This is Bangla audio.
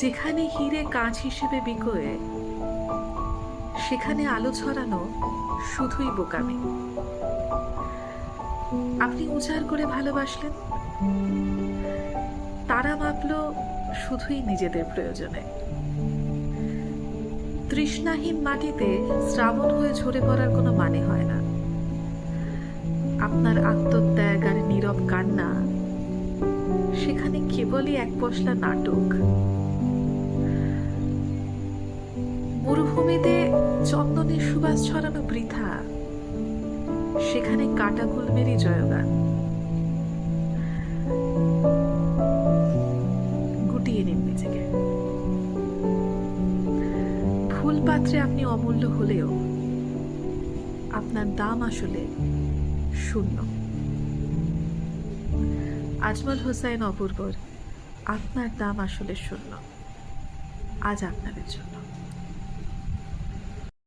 যেখানে হিরে কাঁচ হিসেবে বিকোয়, সেখানে আলো ছড়ানো শুধুই বোকামি। আপনি উজাড় করে ভালোবাসলেন, তারা মাপল শুধুই নিজেদের প্রয়োজনে। তৃষ্ণাহীন মাটিতে শ্রাবণ হয়ে ঝরে পড়ার কোনো মানে হয় না। আপনার আত্মত্যাগ আর নীরব কান্না সেখানে কেবলই এক পশলা নাটক। মরুভূমিতে চন্দনের সুবাস ছড়ানো বৃথা, সেখানে কাটা গুলমেরই জয়গান। গুটিয়ে নিন নিজেকে। ভুল পাত্রে আপনি অমূল্য হলেও আপনার দাম আসলে শূন্য। আজমল হোসাইন অপূর্বর আপনার দাম আসলে শূন্য। আজ আপনাদের জন্য।